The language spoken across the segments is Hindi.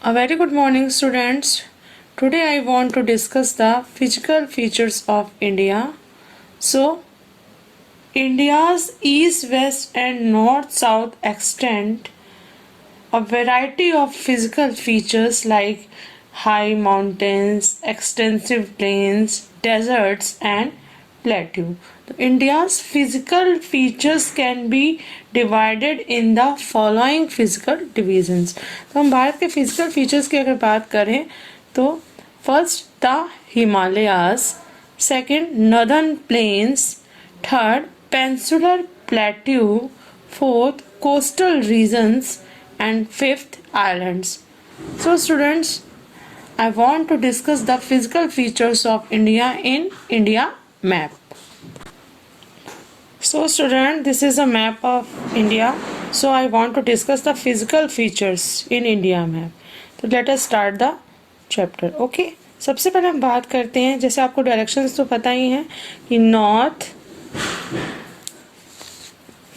A very good morning, students. Today I want to discuss the physical features of India. So, India's east, west, and north south extend a variety of physical features like high mountains, extensive plains, deserts, and plateau. India's physical features can be divided in the following physical divisions. तो हम भारत के physical features की अगर बात करें तो first the Himalayas, second northern plains, third peninsular plateau, fourth coastal regions, and fifth islands. So students, I want to discuss the physical features of India in India map. So student, this is a map of India. So I want to discuss the physical features in India map. So let us start the chapter. Okay. सबसे पहले हम बात करते हैं, जैसे आपको डायरेक्शंस तो पता ही हैं कि north,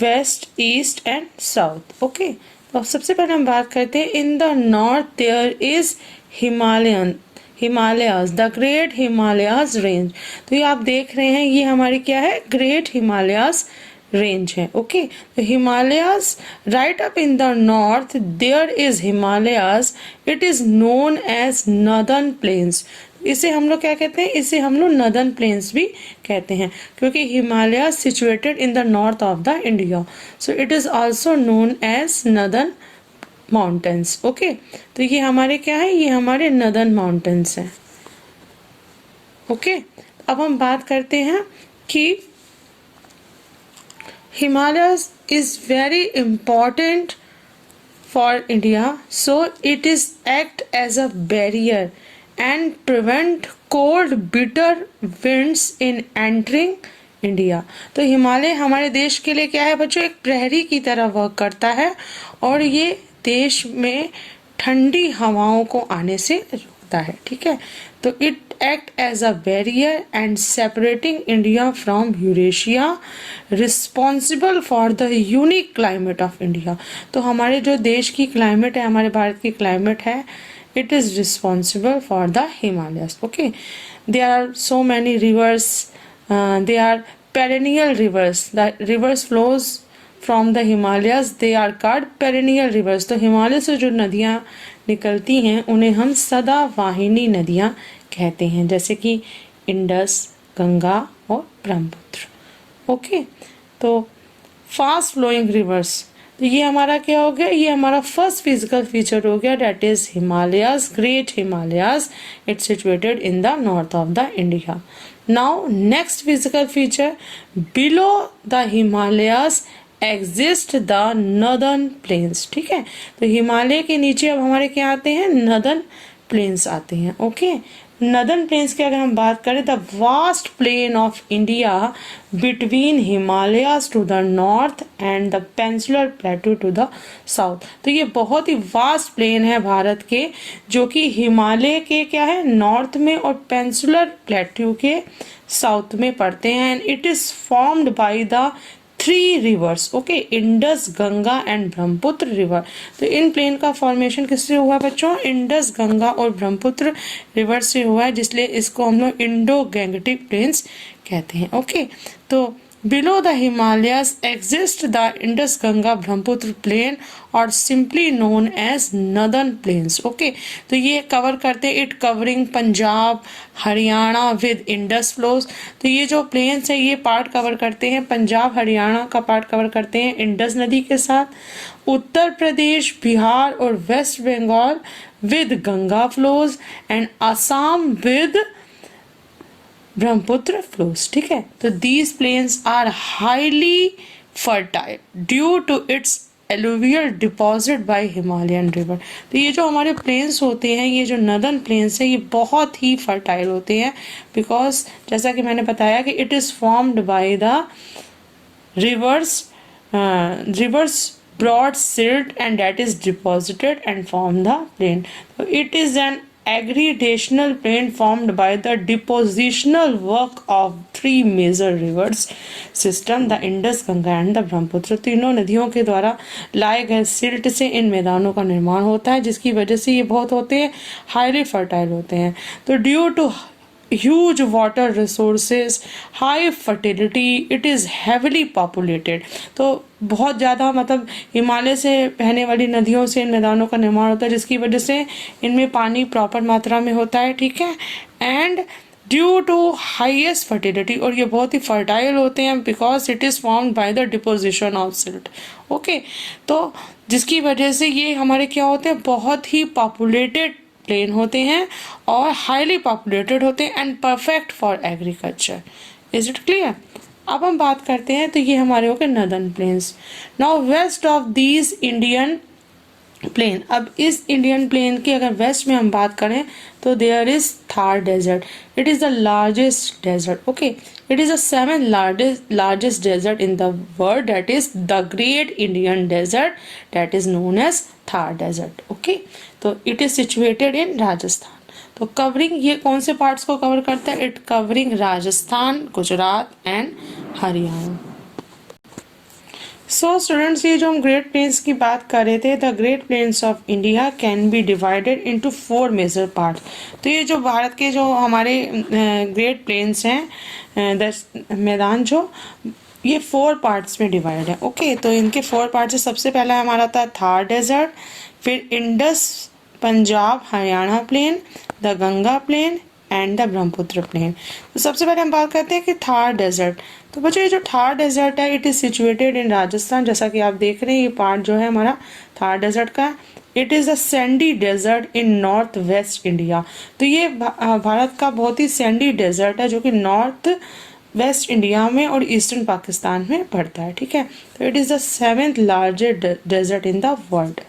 west, east and south. Okay, तो सबसे पहले हम बात करते हैं in the north there is Himalayas, the great Himalayas range. तो ये आप देख रहे हैं, ये हमारी क्या है, ग्रेट हिमालयाज रेंज है. ओके, तो Himalayas right up in the north there is Himalayas, it is known as northern plains. इसे हम लोग क्या कहते हैं, इसे हम लोग नॉर्दर्न प्लेन्स भी कहते हैं क्योंकि Himalaya situated in the north of the India. So it is also known as northern mountains. Okay, तो ये हमारे क्या है, ये हमारे नॉर्दर्न माउंटेन्स हैं. ओके, अब हम बात करते हैं कि Himalaya is very important for India. So it is act as a barrier and prevent cold bitter winds in entering India. तो हिमालय हमारे देश के लिए क्या है बच्चों, एक प्रहरी की तरह वर्क करता है और ये देश में ठंडी हवाओं को आने से रोकता है. ठीक है, तो it act as a barrier and separating India from Eurasia, responsible for the unique climate of India. तो हमारे जो देश की क्लाइमेट है, हमारे भारत की क्लाइमेट है, it is responsible for the Himalayas. Okay, there are so many rivers, they are perennial rivers. The rivers flows from the Himalayas, they are called perennial rivers. तो हिमालय से जो नदियाँ निकलती हैं उन्हें हम सदावाहिनी नदियाँ कहते हैं, जैसे कि इंडस, गंगा और ब्रह्मपुत्र. ओके, तो फास्ट फ्लोइंग रिवर्स, तो ये हमारा क्या हो गया, ये हमारा फर्स्ट फिजिकल फीचर हो गया, that is Himalayas, great Himalayas. It's situated in the north of the India. Now next physical feature, below the Himalayas exist the northern plains. ठीक है, तो हिमालय के नीचे अब हमारे क्या आते हैं, नॉर्दर्न प्लेन्स आते हैं. ओके, नॉर्दर्न प्लेन्स की अगर हम बात करें, the vast plain of India between Himalayas to the north and the peninsular plateau to the south. तो ये बहुत ही वास्ट प्लेन है भारत के, जो कि हिमालय के क्या है, नॉर्थ में और पेनिनसुलर प्लेटू के साउथ में पड़ते हैं. And it is formed by the three reverse. Okay, Indus, Ganga and Brahmaputra river. तो इन प्लेन का फॉर्मेशन किससे हुआ बच्चों, इंडस, गंगा और ब्रह्मपुत्र रिवर से हुआ है, जिसलिए इसको हम लोग इंडो गैंगटिक प्लेन्स कहते हैं. ओके, तो below the Himalayas exist the Indus, Ganga, Brahmaputra plain और simply known as northern plains. Okay, तो ये कवर करते हैं, it covering Punjab, Haryana with Indus flows. तो ये जो प्लेन्स है ये पार्ट कवर करते हैं, पंजाब हरियाणा का पार्ट कवर करते हैं इंडस नदी के साथ, उत्तर प्रदेश, बिहार और west Bengal with Ganga flows and Assam with Brahmaputra flows. ठीक है, तो these plains are highly fertile due to its alluvial deposit by Himalayan river. तो ये जो हमारे प्लेन्स होते हैं, ये जो नॉर्दर्न प्लेन्स हैं, ये बहुत ही फर्टाइल होते हैं बिकॉज जैसा कि मैंने बताया कि it is formed by the reverse broad silt and that is deposited and form the plain. So it is an aggregational plain formed by the depositional work of three major rivers system, the Indus, Ganga and the Brahmaputra। तीनों नदियों के द्वारा लाए गए सिल्ट से इन मैदानों का निर्माण होता है, जिसकी वजह से ये बहुत होते हैं हाईली फर्टाइल होते हैं। तो due to huge water resources, high fertility, it is heavily populated। तो बहुत ज़्यादा मतलब हिमालय से बहने वाली नदियों से इन मैदानों का निर्माण होता है, जिसकी वजह से इनमें पानी प्रॉपर मात्रा में होता है, ठीक है। And due to highest fertility, और ये बहुत ही फर्टाइल होते हैं because it is formed by the deposition of silt. Okay, तो जिसकी वजह से ये हमारे क्या होते हैं, बहुत ही पॉपुलेटेड प्लेन होते हैं और हाईली पॉपुलेटेड होते हैं and perfect for agriculture. Is it clear? अब हम बात करते हैं, तो ये हमारे हो गए northern plains. Now west of these Indian plain, अब इस इंडियन प्लेन के अगर वेस्ट में हम बात करें तो there is Thar desert. It is the largest desert. Okay, it is the seventh largest desert in the world, that is the great Indian desert, that is known as Thar desert. Okay, तो it is situated in Rajasthan. तो कवरिंग ये कौन से पार्ट्स को कवर करता है? It covering Rajasthan, Gujarat and Haryana. So students, ये जो हम ग्रेट प्लेन्स की बात कर रहे थे, the great plains of India can be divided into 4 major parts. तो ये जो भारत के जो हमारे ग्रेट प्लेन्स हैं, 10 मैदान, जो ये 4 पार्ट्स में डिवाइड है। ओके, तो इनके 4 पार्ट्स, सबसे पहला हमारा था थार डेजर्ट, फिर Indus Punjab Haryana plain, the Ganga plain and the Brahmaputra plain. तो सबसे पहले हम बात करते हैं कि थार डेजर्ट। तो बच्चों, ये जो थार डेजर्ट है, it is situated in Rajasthan. जैसा कि आप देख रहे हैं, ये पार्ट जो है हमारा थार डेजर्ट का। It is a sandy desert in north west India. तो ये भारत का बहुत ही सैंडी डेजर्ट है, जो कि नॉर्थ वेस्ट इंडिया में और ईस्टर्न पाकिस्तान में पड़ता है, ठीक है। तो it is the 7th largest desert in the world.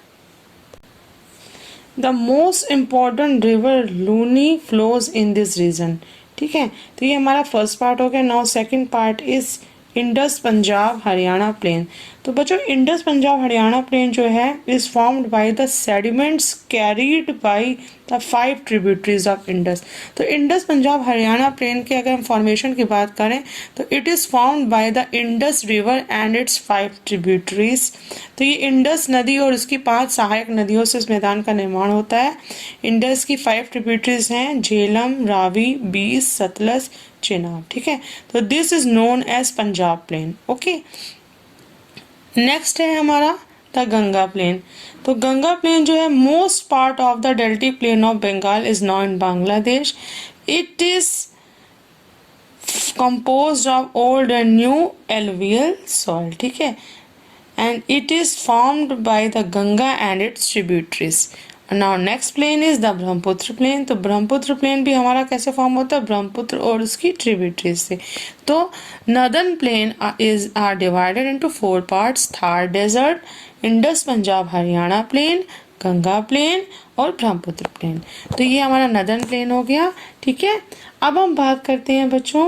The most important river Luni flows in this region, ठीक है। तो ये हमारा फर्स्ट पार्ट हो गया। Now second part is Indus Punjab Haryana plain. तो बच्चों, इंडस पंजाब हरियाणा प्लेन जो है is formed by the sediments carried by the 5 tributaries of Indus. तो इंडस पंजाब हरियाणा प्लेन के अगर हम फॉर्मेशन की बात करें तो it is formed by the Indus river and it's 5 tributaries. तो ये इंडस नदी और उसकी 5 सहायक नदियों से इस मैदान का निर्माण होता है। इंडस की 5 ट्रिब्यूटरीज हैं, झेलम, रावी, बीस, सतलज, चेनाब, ठीक है। तो this is known as Punjab plain. Okay, next है हमारा द गंगा प्लेन। तो गंगा प्लेन जो है, most part of the deltaic plain of Bengal is now in Bangladesh. It is composed of old and new alluvial soil, ठीक है, and it is formed by the Ganga and its tributaries। Now next plane is the Brahmaputra plain. तो ब्रह्मपुत्र प्लेन भी हमारा कैसे फॉर्म होता है? ब्रह्मपुत्र और उसकी ट्रिब्यूटरीज से। तो northern plain are divided into 4 parts, Thar desert, Indus Punjab Haryana plain, Ganga plain और ब्रह्मपुत्र प्लेन। तो ये हमारा नदर्न प्लेन हो गया, ठीक है। अब हम बात करते हैं बच्चों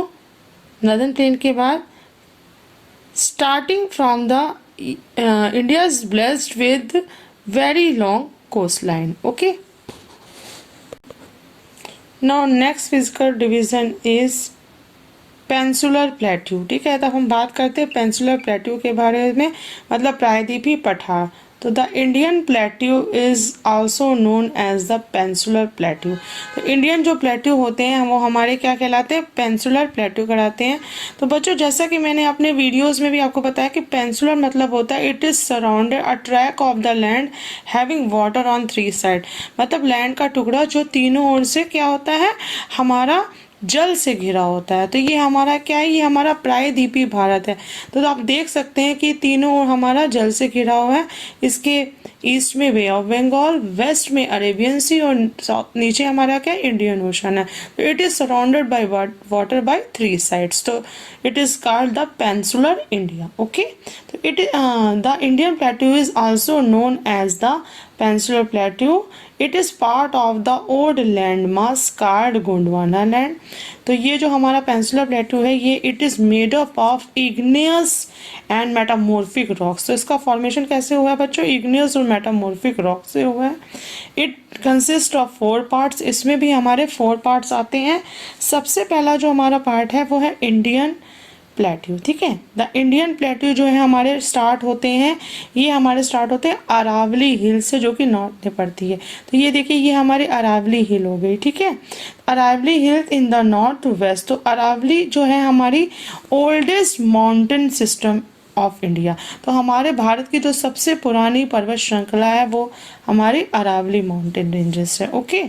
नदर्न प्लेन के बाद, starting from the India is blessed with very long coastline। Okay, now next physical division is peninsular plateau, ठीक है। तब हम बात करते हैं पेंसुलर प्लेट्यू के बारे में, मतलब प्रायद्वीपीय पठार। तो the Indian plateau is also known as the peninsular plateau. तो इंडियन जो प्लेट्यू होते हैं वो हमारे क्या कहलाते हैं? पेंसुलर प्लेट्यू कहलाते हैं। तो बच्चों, जैसा कि मैंने अपने वीडियोस में भी आपको बताया कि पेंसुलर मतलब होता है it is surrounded a track of the land having water on 3 side. मतलब लैंड का टुकड़ा जो तीनों ओर से क्या होता है, हमारा जल से घिरा होता है। तो ये हमारा क्या है? ये हमारा प्रायद्वीपीय भारत है। तो आप देख सकते हैं कि तीनों ओर हमारा जल से घिरा हुआ है। इसके ईस्ट में बे ऑफ बंगाल, वेस्ट में अरेबियन सी और नीचे हमारा क्या, इंडियन ओशन है। तो it is surrounded by water by 3 sides. तो it is called the peninsular India. Okay, तो it the Indian plateau is also known as the peninsular plateau, it is part of the old land mass called Gondwana land. तो ये जो हमारा पेंसिलर प्लेट्यू है ये it is made up of igneous and metamorphic rocks. तो इसका फॉर्मेशन कैसे हुआ है बच्चों, इग्नियस और मेटामॉर्फिक रॉक से हुआ है। इट कंसिस्ट ऑफ 4 पार्ट्स, इसमें भी हमारे 4 पार्ट्स आते हैं। सबसे पहला जो हमारा पार्ट है वो है इंडियन प्लेट्यू, ठीक है। द इंडियन प्लेट्यू जो है हमारे स्टार्ट होते हैं, ये हमारे स्टार्ट होते हैं अरावली हिल से, जो कि नॉर्थ में पड़ती है। तो ये देखिए ये हमारी अरावली हिल हो गई, ठीक है। अरावली हिल इन द नॉर्थ वेस्ट। तो अरावली जो है हमारी oldest mountain system of India. तो हमारे भारत की जो सबसे पुरानी पर्वत श्रृंखला है वो हमारी अरावली माउंटेन रेंजेस है। ओके,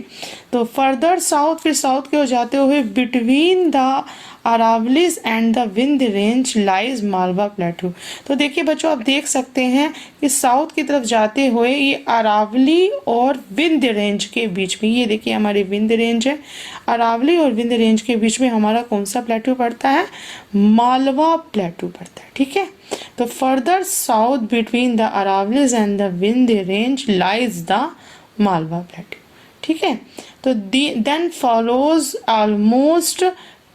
तो फर्दर साउथ, फिर साउथ की ओर जाते हुए between the Aravallis and the Vindhya range lies Malwa plateau. तो देखिए बच्चों आप देख सकते हैं कि साउथ की तरफ जाते हुए ये अरावली और विंध्य रेंज के बीच में, ये देखिए हमारी विंध्य रेंज है, अरावली और विंध्य रेंज के बीच में हमारा कौन सा प्लेट्यू पड़ता है, मालवा प्लेट्यू पड़ता है, ठीक है। तो further south between the Aravallis and the Vindhya range lies the Malwa plateau, ठीक है। तो then follows almost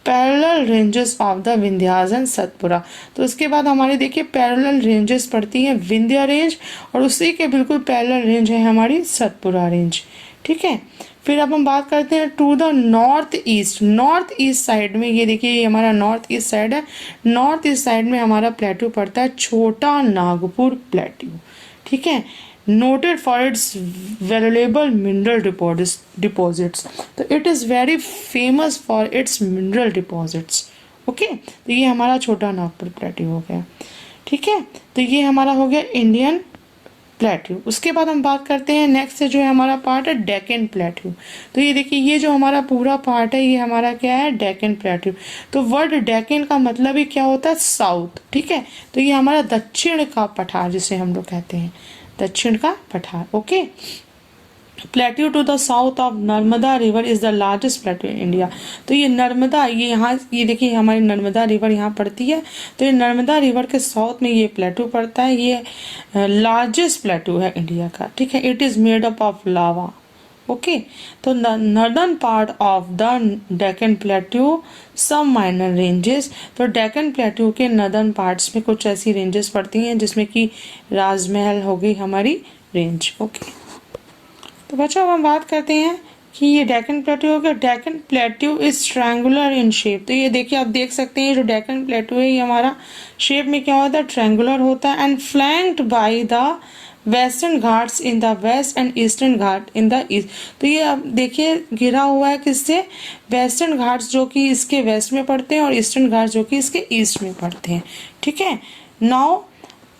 parallel ranges of the Vindhyas and Satpura. तो उसके बाद हमारी देखिए पैरेलल रेंजेस पड़ती हैं, विंध्या रेंज, और उसी के बिल्कुल पैरेलल रेंज है हमारी सतपुरा रेंज, ठीक है। फिर अब हम बात करते हैं to the north east. North east side में ये देखिए ये हमारा नॉर्थ ईस्ट साइड है। नॉर्थ ईस्ट साइड में हमारा प्लेट्यू पड़ता है छोटा नागपुर प्लेट्यू, ठीक है। Noted for its valuable mineral deposits. तो it is very famous for its mineral deposits. Okay, तो ये हमारा छोटा नागपुर प्लेट्यू हो गया, ठीक है। तो ये हमारा हो गया इंडियन प्लेट्यू। उसके बाद हम बात करते हैं नेक्स्ट से जो है हमारा पार्ट है डेक्कन प्लेट्यू। तो ये देखिए ये जो हमारा पूरा पार्ट है ये हमारा क्या है, डेक्कन प्लेट्यू। तो वर्ड डेक्कन का मतलब ही क्या होता है, साउथ, ठीक है। तो ये हमारा दक्षिण का पठार जिसे हम लोग कहते हैं, दक्षिण का पठार। Okay, plateau to the south of Narmada river is the largest plateau in India. तो ये नर्मदा, ये यहाँ ये देखिए हमारी नर्मदा रिवर यहाँ पड़ती है। तो ये नर्मदा रिवर के साउथ में ये प्लेट्यू पड़ता है, ये लार्जेस्ट प्लेट्यू है इंडिया का, ठीक है। It is made up of lava. Okay, तो northern part of the Deccan plateau some minor ranges. तो डेक्कन प्लेट्यू के नॉर्दर्न पार्ट्स में कुछ ऐसी रेंजेस पड़ती हैं जिसमें कि राजमहल हो गई हमारी रेंज। ओके, तो बच्चों अब हम बात करते हैं कि ये डेक्कन प्लेट्यू हो गया। Deccan plateau is triangular in shape. तो ये देखिए आप देख सकते हैं जो डेक्कन प्लेट्यू है ये हमारा शेप में क्या होता है, ट्रायंगुलर होता है, and flanked by the western Ghats in the west and Eastern Ghat in the east. तो ये अब देखिए घिरा हुआ है किससे, वेस्टर्न घाट्स जो कि इसके वेस्ट में पड़ते हैं और ईस्टर्न घाट्स जो कि इसके ईस्ट में पड़ते हैं, ठीक है। नाउ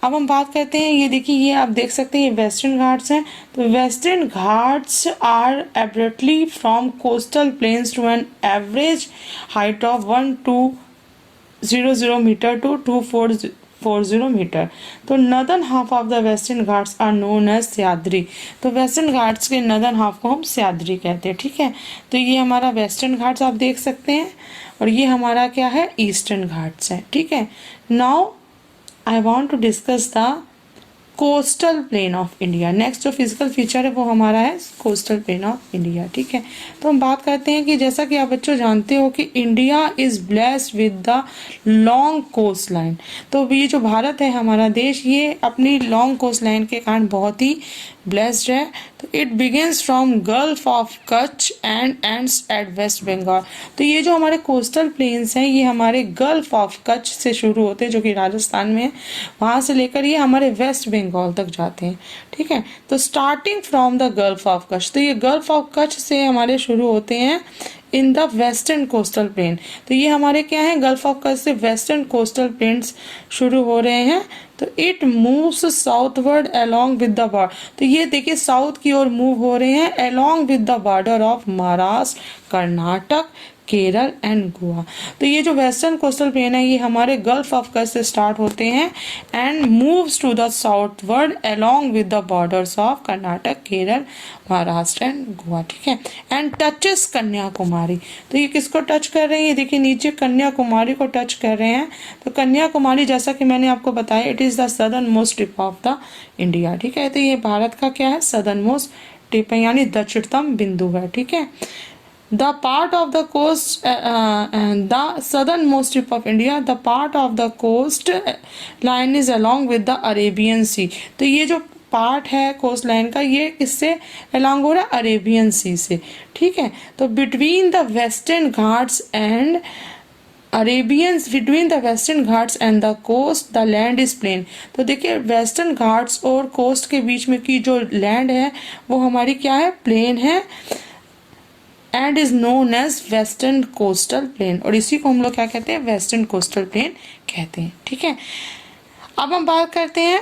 अब हम बात करते हैं, ये देखिए ये आप देख सकते हैं ये वेस्टर्न घाट्स हैं। तो western Ghats are abruptly from coastal plains to an average height of 1200 metre to 2440 metre. तो northern half of the western Ghats are known as Sahyadri. तो वेस्टर्न घाट्स के नॉर्दर्न हाफ को हम सह्याद्री कहते हैं, ठीक है। तो ये हमारा वेस्टर्न घाट्स आप देख सकते हैं और ये हमारा क्या है, ईस्टर्न घाट्स है, ठीक है। Now I want to discuss the coastal plain of India. Next जो फिजिकल फीचर है वो हमारा है कोस्टल प्लेन ऑफ इंडिया, ठीक है। तो हम बात करते हैं कि जैसा कि आप बच्चों जानते हो कि India is blessed with the long coast line. तो ये जो भारत है हमारा देश, ये अपनी लॉन्ग कोस्ट लाइन के कारण बहुत ही ब्लेस्ड है। तो it begins from gulf of Kutch and ends at West Bengal. तो ये जो हमारे कोस्टल प्लेन्स हैं ये हमारे गल्फ ऑफ कच्छ से शुरू होते हैं जो कि राजस्थान में है, वहाँ से लेकर ये हमारे वेस्ट बंगाल तक जाते हैं, ठीक है। तो starting from the gulf of Kutch, तो ये गल्फ ऑफ कच्छ से हमारे शुरू होते हैं in the western coastal plane. तो ये हमारे क्या है, गल्फ ऑफ कच्छ से वेस्टर्न कोस्टल प्लेन्स शुरू हो रहे हैं। तो it moves southward along with the border. तो ये देखिए साउथ की ओर मूव हो रहे हैं along with the border of Maharashtra, Karnataka, Kerala and Goa. तो ये जो वेस्टर्न कोस्टल प्लेन है ये हमारे गल्फ ऑफ कच्छ से स्टार्ट होते हैं and moves to the southward along with the borders of Karnataka, Kerala, Maharashtra and Goa, ठीक है, एंड टचेस कन्याकुमारी। तो ये किसको टच कर रहे हैं, ये देखिए नीचे कन्याकुमारी को टच कर रहे हैं। तो कन्याकुमारी जैसा कि मैंने आपको बताया it is the southern most tip of the India, ठीक है। तो ये भारत का क्या है, सदर्न मोस्ट टिप है, यानी दक्षिणतम बिंदु है, ठीक है। The part of the coast, the southernmost tip of India, the part of the coast line is along with the Arabian Sea। तो ये जो पार्ट है कोस्ट लाइन का ये किससे अलॉन्ग हो रहा है, अरेबियन सी से, ठीक है। तो between the western Ghats and between the western Ghats and the coast the land is plain. तो देखिए वेस्टर्न घाट्स और कोस्ट के बीच में की जो लैंड है वो हमारी क्या है, प्लेन है, and is known as western coastal plain. और इसी को हम लोग क्या कहते हैं, वेस्टर्न कोस्टल प्लेन कहते हैं, ठीक है। अब हम बात करते हैं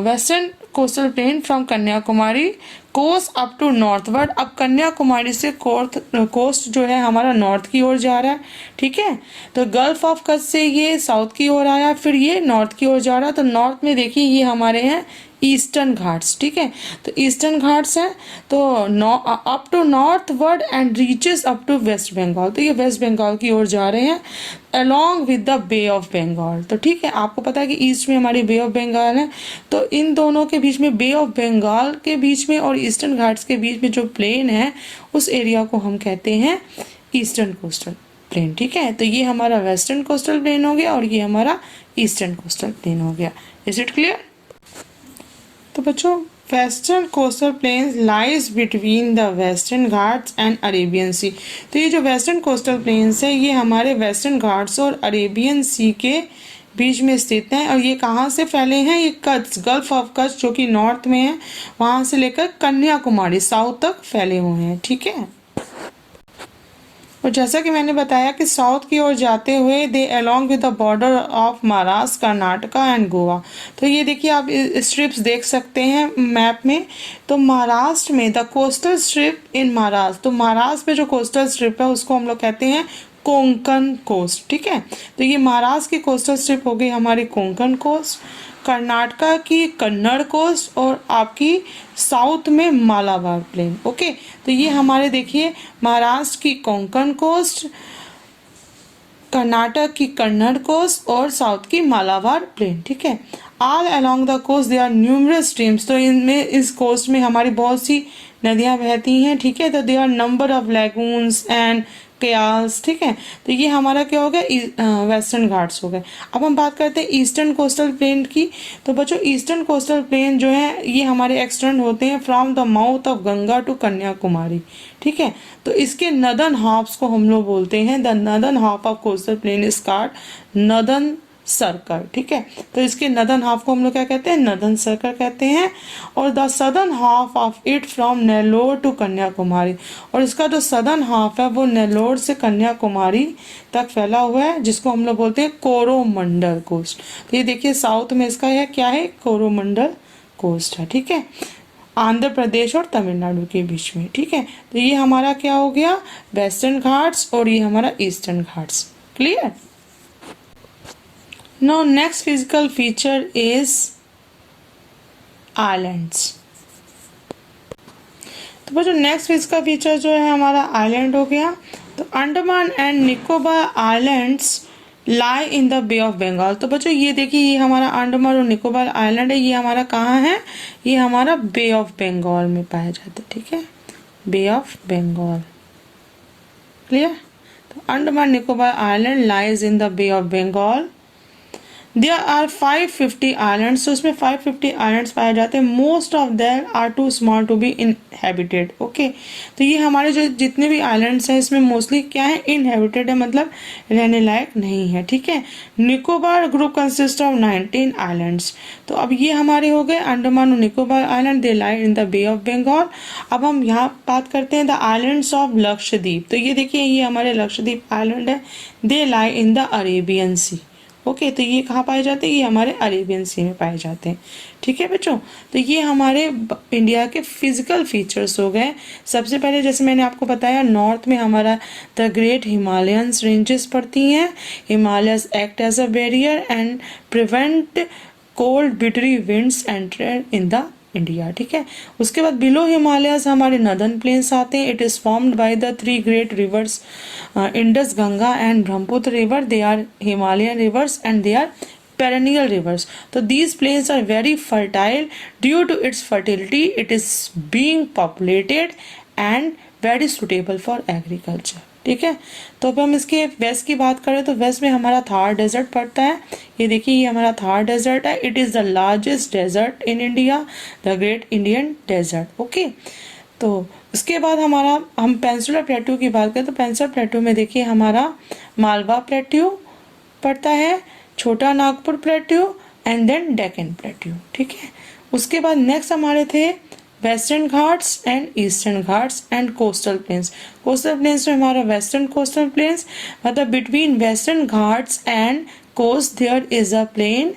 western coastal plain from Kanyakumari coast up to northward. अब कन्याकुमारी से कोस्ट जो है हमारा नॉर्थ की ओर जा रहा है, ठीक है। तो गल्फ ऑफ कच्छ से ये साउथ की ओर आया, फिर ये नॉर्थ की ओर जा रहा है। तो नॉर्थ में देखिए ये हमारे हैं ईस्टर्न घाट्स, ठीक है। तो ईस्टर्न घाट्स हैं तो up to northward and reaches up to West Bengal. तो ये वेस्ट बंगाल की ओर जा रहे हैं along with the Bay of Bengal. तो ठीक है, आपको पता है कि ईस्ट में हमारी बे ऑफ बंगाल है, तो इन दोनों के बीच में बे ऑफ बंगाल के बीच में और ईस्टर्न घाट्स के बीच में जो प्लेन है उस एरिया को हम कहते हैं ईस्टर्न कोस्टल प्लेन, ठीक है। तो ये हमारा वेस्टर्न कोस्टल प्लेन हो गया और ये हमारा ईस्टर्न कोस्टल प्लेन हो गया। Is it clear? तो बच्चों western coastal plains lies between the western Ghats and Arabian sea. तो ये जो वेस्टर्न कोस्टल प्लेन्स है ये हमारे वेस्टर्न घाट्स और अरेबियन सी के बीच में स्थित हैं। और ये कहाँ से फैले हैं, ये कच्छ, गल्फ ऑफ कच्छ जो कि नॉर्थ में है वहाँ से लेकर कन्याकुमारी साउथ तक फैले हुए हैं, ठीक है। और जैसा कि मैंने बताया कि साउथ की ओर जाते हुए they along with the border of Maharashtra, Karnataka and Goa. तो ये देखिए आप स्ट्रिप्स देख सकते हैं मैप में। तो महाराष्ट्र में द कोस्टल स्ट्रिप इन महाराष्ट्र, तो महाराष्ट्र में जो कोस्टल स्ट्रिप है उसको हम लोग कहते हैं कोंकण कोस्ट, ठीक है। तो ये महाराष्ट्र की कोस्टल स्ट्रिप हो गई हमारी कोंकण कोस्ट, कर्नाटका की कन्नड़ कोस्ट और आपकी साउथ में मालाबार प्लेन, ओके। तो ये हमारे देखिए महाराष्ट्र की कोंकण कोस्ट, कर्नाटक की कन्नड़ कोस्ट और साउथ की मालाबार प्लेन, ठीक है। All along the coast there are numerous streams. तो इनमें इस कोस्ट में हमारी बहुत सी नदियां बहती हैं, ठीक है। तो there are number of lagoons and kayals, ठीक है। तो ये हमारा क्या हो गया, वेस्टर्न घाट्स हो गए। अब हम बात करते हैं ईस्टर्न कोस्टल प्लेन की। तो बच्चों ईस्टर्न कोस्टल प्लेन जो है ये हमारे एक्सटेंड होते हैं from the mouth of Ganga to Kanyakumari, ठीक है। तो इसके नदर्न हाफ्स को हम लोग बोलते हैं the northern half of coastal plain is called northern circle, ठीक है। तो इसके नदर्न हाफ को हम लोग क्या कहते हैं, नदर्न सर्कल कहते हैं। और the southern half of it from Nellore to Kanyakumari, और इसका जो सदर्न हाफ है वो नेल्लोर से कन्याकुमारी तक फैला हुआ है जिसको हम लोग बोलते हैं कोरोमंडल कोस्ट। तो ये देखिए साउथ में इसका है क्या है, कोरोमंडल कोस्ट है, ठीक है, आंध्र प्रदेश और तमिलनाडु के बीच में, ठीक है। तो ये हमारा क्या हो गया, वेस्टर्न घाट्स और ये हमारा eastern Ghats. Clear? Now next physical feature is islands। तो बच्चों नेक्स्ट फिजिकल फीचर जो है हमारा आइलैंड हो गया। तो Andaman and Nicobar islands lie in the Bay of Bengal. तो बच्चों ये देखिए ये हमारा अंडमान और निकोबार आइलैंड है, ये हमारा कहाँ है, ये हमारा बे ऑफ बंगाल में पाया जाता है, ठीक है, बे ऑफ बंगाल। क्लियर? तो Andaman Nicobar island lies in the Bay of Bengal. There are 550 islands, तो उसमें 550 islands पाए जाते हैं। Most of them are too small to be inhabited, okay। तो ये हमारे जो जितने भी islands हैं इसमें मोस्टली क्या है, inhabited है, मतलब रहने लायक नहीं है, ठीक है। Nicobar group consist of 19 islands। तो अब ये हमारे हो गए अंडमान और Nicobar island, they lie in the Bay of Bengal. अब हम यहाँ बात करते हैं द आइलैंड्स ऑफ लक्षद्वीप। तो ये देखिए ये हमारे लक्षद्वीप आइलैंड है, they lie in the Arabian sea, okay, तो ये कहाँ पाए जाते हैं? ये हमारे अरेबियन सी में पाए जाते हैं। ठीक है बच्चों, तो ये हमारे इंडिया के फिजिकल फीचर्स हो गए। सबसे पहले जैसे मैंने आपको बताया, नॉर्थ में हमारा द ग्रेट हिमालयन रेंजेस पड़ती हैं। Himalayas act as a barrier and prevent cold wintry winds enter in the India. ठीक है, उसके बाद बिलो हिमालयस हमारे नदर्न प्लेन्स आते हैं। It is formed by the three great rivers Indus, Ganga and Brahmaputra river. They are Himalayan rivers and they are perennial rivers. So these plains are very fertile. Due to its fertility, it is being populated and very suitable for agriculture. ठीक है, तो अब हम इसके वेस्ट की बात करें तो वेस्ट में हमारा थार डेजर्ट पड़ता है। ये देखिए, ये हमारा थार डेजर्ट है। It is the largest desert in India, the great Indian desert. Okay, तो उसके बाद हमारा हम पेंसुलर प्लेट्यू की बात करें तो पेंसुलर प्लेट्यू में देखिए हमारा मालवा प्लेट्यू पड़ता है, Chota Nagpur plateau and then Deccan plateau. ठीक है, उसके बाद नेक्स्ट हमारे थे western Ghats and eastern Ghats and coastal plains. Coastal plains में हमारा वेस्टर्न कोस्टल प्लेन्स, मतलब between western Ghats and coast there is a plain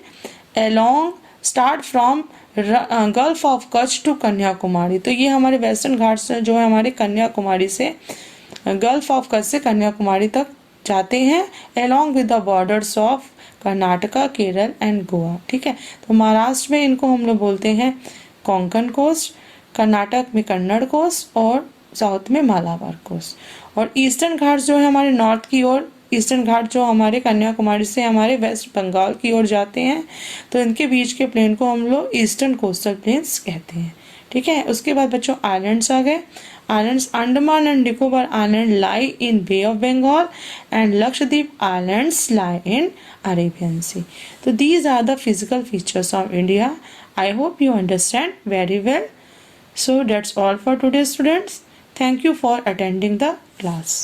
along start from gulf of Kutch to Kanyakumari. तो ये हमारे वेस्टर्न घाट्स जो है हमारे कन्याकुमारी से, गल्फ ऑफ कच्छ से कन्याकुमारी तक जाते हैं, along with the borders of Karnataka, Kerala and Goa. ठीक है, तो महाराष्ट्र में इनको हम लोग बोलते हैं कोंकण कोस्ट, कर्नाटक में कन्नड़ कोस्ट और साउथ में मालाबार कोस्ट। और ईस्टर्न घाट्स जो है हमारे नॉर्थ की ओर, ईस्टर्न घाट जो हमारे कन्याकुमारी से हमारे वेस्ट बंगाल की ओर जाते हैं, तो इनके बीच के प्लेन को हम लोग ईस्टर्न कोस्टल प्लेन्स कहते हैं। ठीक है, उसके बाद बच्चों आइलैंड्स आ गए। Islands Andaman and Nicobar Island lie in Bay of Bengal and Lakshadweep Islands lie in Arabian Sea. So these are the physical features of India. I hope you understand very well. So that's all for today, students. Thank you for attending the class.